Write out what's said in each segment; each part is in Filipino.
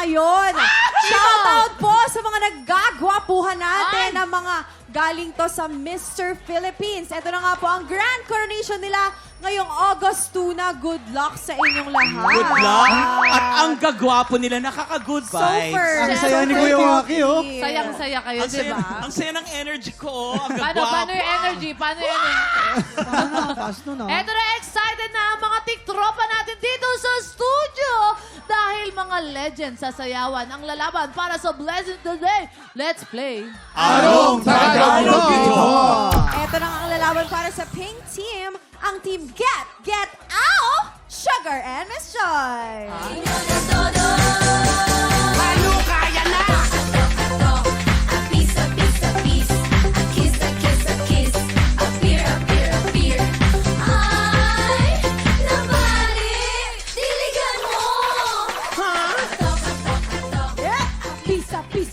ngayon. Shoutout po sa mga naggagwapuhan natin ng mga galing to sa Mr. Philippines. Ito na nga po ang grand coronation nila ngayong August 2 na. Good luck sa inyong lahat. Good luck. At ang gagwapo nila, nakaka-good So vibes. first. Ang saya ni Kuya Waki, oh. Sayang-saya kayo, Ang di saya, ba? ang saya ng energy ko, oh. Ang Paano gagwapo. yung energy? Paano yung energy? Taas nun, ah. Eto na, excited na ang mga tiktropa natin dito sa studio dahil mga legends sa sayawan ang lalaban para sa Blessing Today. Let's play. Anong Tagalog ito? Ito na ang lalaban para sa pink team, ang team Get Out, Sugar and Miss Joy.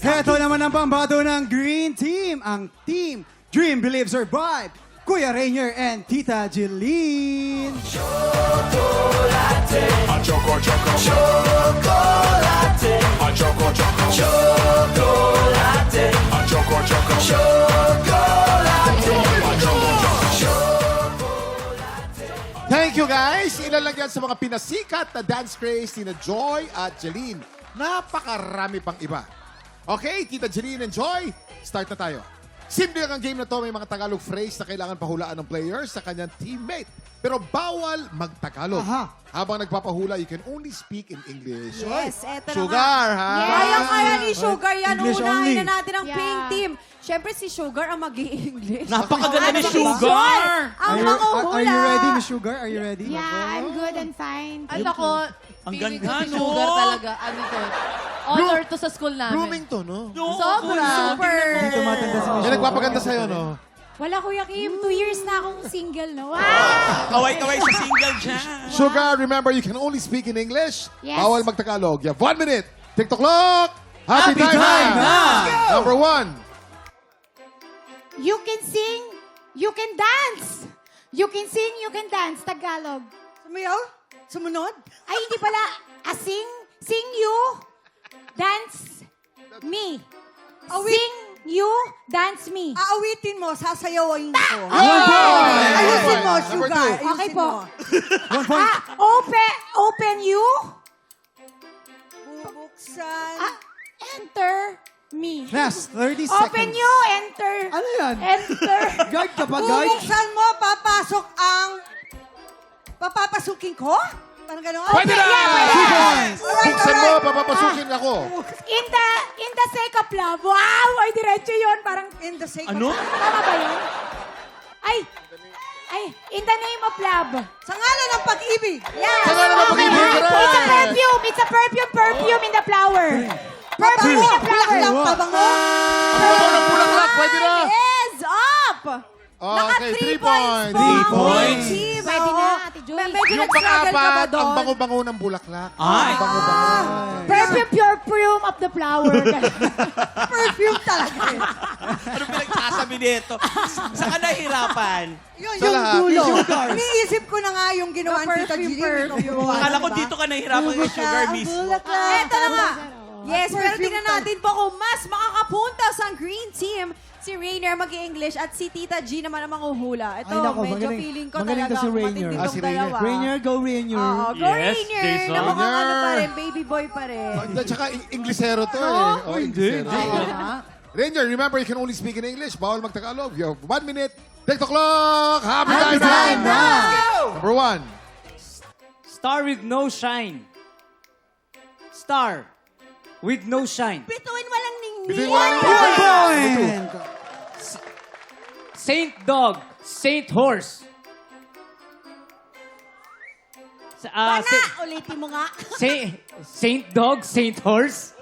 Heto naman ang pambato ng Green Team, ang Team Dream Believe Survive, Kuya Rainier and Tita Jeline. Thank you guys! Ilan lang yan sa mga pinasikat na dance craze ni Joy at Jeline. Napakarami pang iba. Okay, Tita Jeline and Joy, start na tayo. Simple lang ang game na to. May mga Tagalog phrase na kailangan pahulaan ng player sa kanyang teammate. Pero bawal mag-Tagalog. Aha. Habang nagpapahula, you can only speak in English. Yes, eto na Sugar, nga. ha? Kaya ni Sugar yan. English Unahin only. na natin ang pink team. Siyempre si Sugar ang mag-i-English. Napakaganda ni At si Sugar. Joy ang Are manguhula. you ready, Miss Sugar? Are you ready? Yeah, I'm good and fine. Ay, nako. Ang Feeling ko ganda, si no? Sugar talaga. Ano to? Honor to sa school namin. Blooming to, no? Sobra. Super. Hindi tumatanda si Miss May Sugar. nagpapaganda sa'yo, no? Wala, Kuya Kim. 2 years na akong single, no? Wow! Kaway-kaway sa single dyan. Sugar, remember, you can only speak in English. Yes. Bawal mag-Tagalog. You have 1 minute. TikTok clock. Happy Happy time na. Number 1. You can sing, you can dance. You can sing, you can dance. Tagalog. Sumayaw? Sumunod? Ay, hindi pala. Sing you, dance me. Sing you, dance me. Aawitin mo, sasayawin ko. Ayusin mo, Number Sugar. 2. Okay po. 1 point. Open you, Bubuksan. enter me. Last 30 seconds. Open you, enter. Ano yan? Enter. Guard ka pa, guard? Bubuksan mo, papasok ang... Papapasukin ko? Parang gano'n. Pwede na! points. Buksan mo, papapasukin ako. In the sake of love. Wow! Ay, diretso yun. Parang, In the sake Ano? of... tama ba yun? Ay, in the name of love. Sa ngalan ng pag-ibig. Yes. Sa ngalan ng pag-ibig, It's a correct. perfume. It's a perfume in the flower. Perfume in the flower. Bulaklak, pabango. Ang bango ng bulaklak, pwede na. Is up! Naka Okay, 3 3 points. points. po 3 ang points. team. Pwede Oo. na, Ate Joy. Medyo Yung nag-struggle ka ba pang-apat, ang doon? bango-bango ng bulaklak. Ay. Ang bango-bango. Perfume of the flower. Perfume talaga. Ano pinagsasabi nito? Saan ka nahihirapan? Yun, Sa yung lahat. dulo. Sugar. Iniisip ko na nga yung ginawa ni Tita Gilly. Akala ko dito ka nahihirapan kay Sugar mismo. Eto na nga. Yes, pero tingnan natin po kung mas makakapunta sa green team. Si Rainier mag-i-English at si Tita G naman ang manghuhula. Ito, Ay, nako, medyo magaling. feeling ko Magaling talaga to si Rainier. matindi Ah, tong si Rainier. dalawa. Rainier, go Rainier. Oo, go Yes, Rainier! Jason. Na mukhang ano pa Rainier. rin, baby boy pa rin. At saka, Inglesero to eh. Oh, Inglesero. Ranger, remember, you can only speak in English. Bawal mag-Tagalog. You have 1 minute. TikTok clock. Happy time na. Number 1. Star with no shine. Star with no shine. Bituin walang ningning. Bituin walang 1 point. Saint dog, saint horse. Ulitin mo nga. Saint dog, saint horse.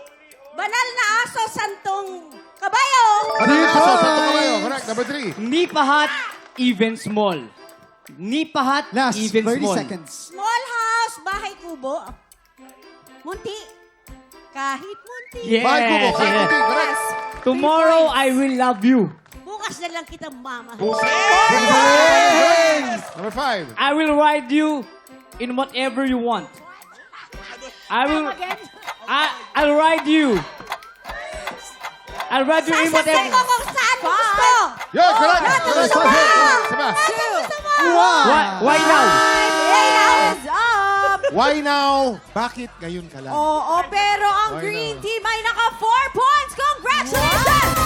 Banal na aso, santong kabayo. Dito. Santo kayo. Correct. Number 3. Ni pahat, even small. Ni pahat, Last even 30 small. seconds. Small house, bahay kubo. Munti. Kahit munti. Yes. Bahay kubo. yes. Correct. Tomorrow, I will love you. Bukas na lang kita mama. Number 5. I will ride you in whatever you want. I will I'll ride you. I'll ride you in Sasakay whatever. ko kung saan mo gusto. Yun, correct. Gusto mo. Sama. Why now? Is up! Why now? Bakit ngayon ka lang? Oo, pero ang Why Green now? Team ay naka 4 points. Congratulations!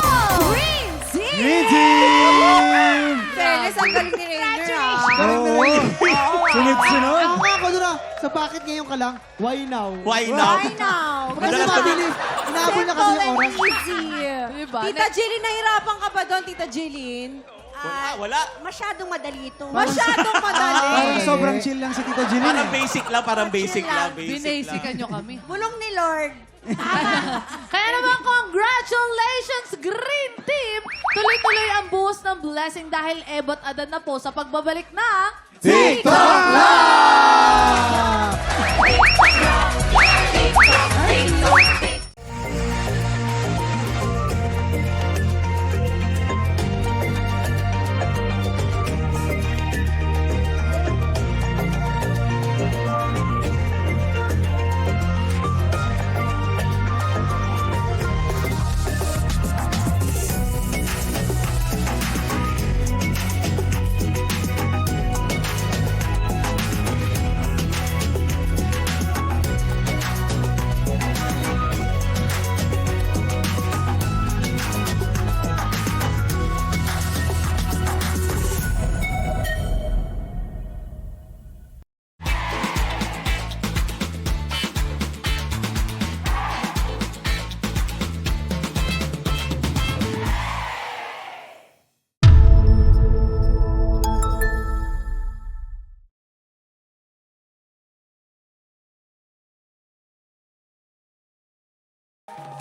Green Team! Green Team! Fairness, ang galing ni Rainer, ah. Oo. Sunod-sunod. Ako nga ako doon sa bakit ngayon ka lang, why now? Why now? Why now? Kasi Madalas mabilis. Inaabol na kasi yung Simple oras. and easy. Diba? Tita Jillian, nahirapan ka ba doon, Tita Jillian? Wala. Masyadong madali ito. Masyadong madali. Parang sobrang chill lang si Tita Jillian. Parang basic lang, parang basic lang. Basic lang. Binasican nyo kami. Bulong ni Lord. Kaya naman, congratulations, Green Team! Tuloy-tuloy ang buhos ng blessing dahil ebot adan na po sa pagbabalik na... TikTok Live!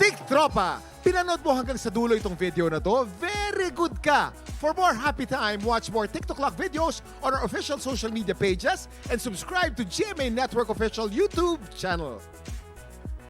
Tik Tropa! Pinanood mo hanggang sa dulo itong video na to? Very good ka! For more happy time, watch more TikTok Clock videos on our official social media pages and subscribe to GMA Network official YouTube channel.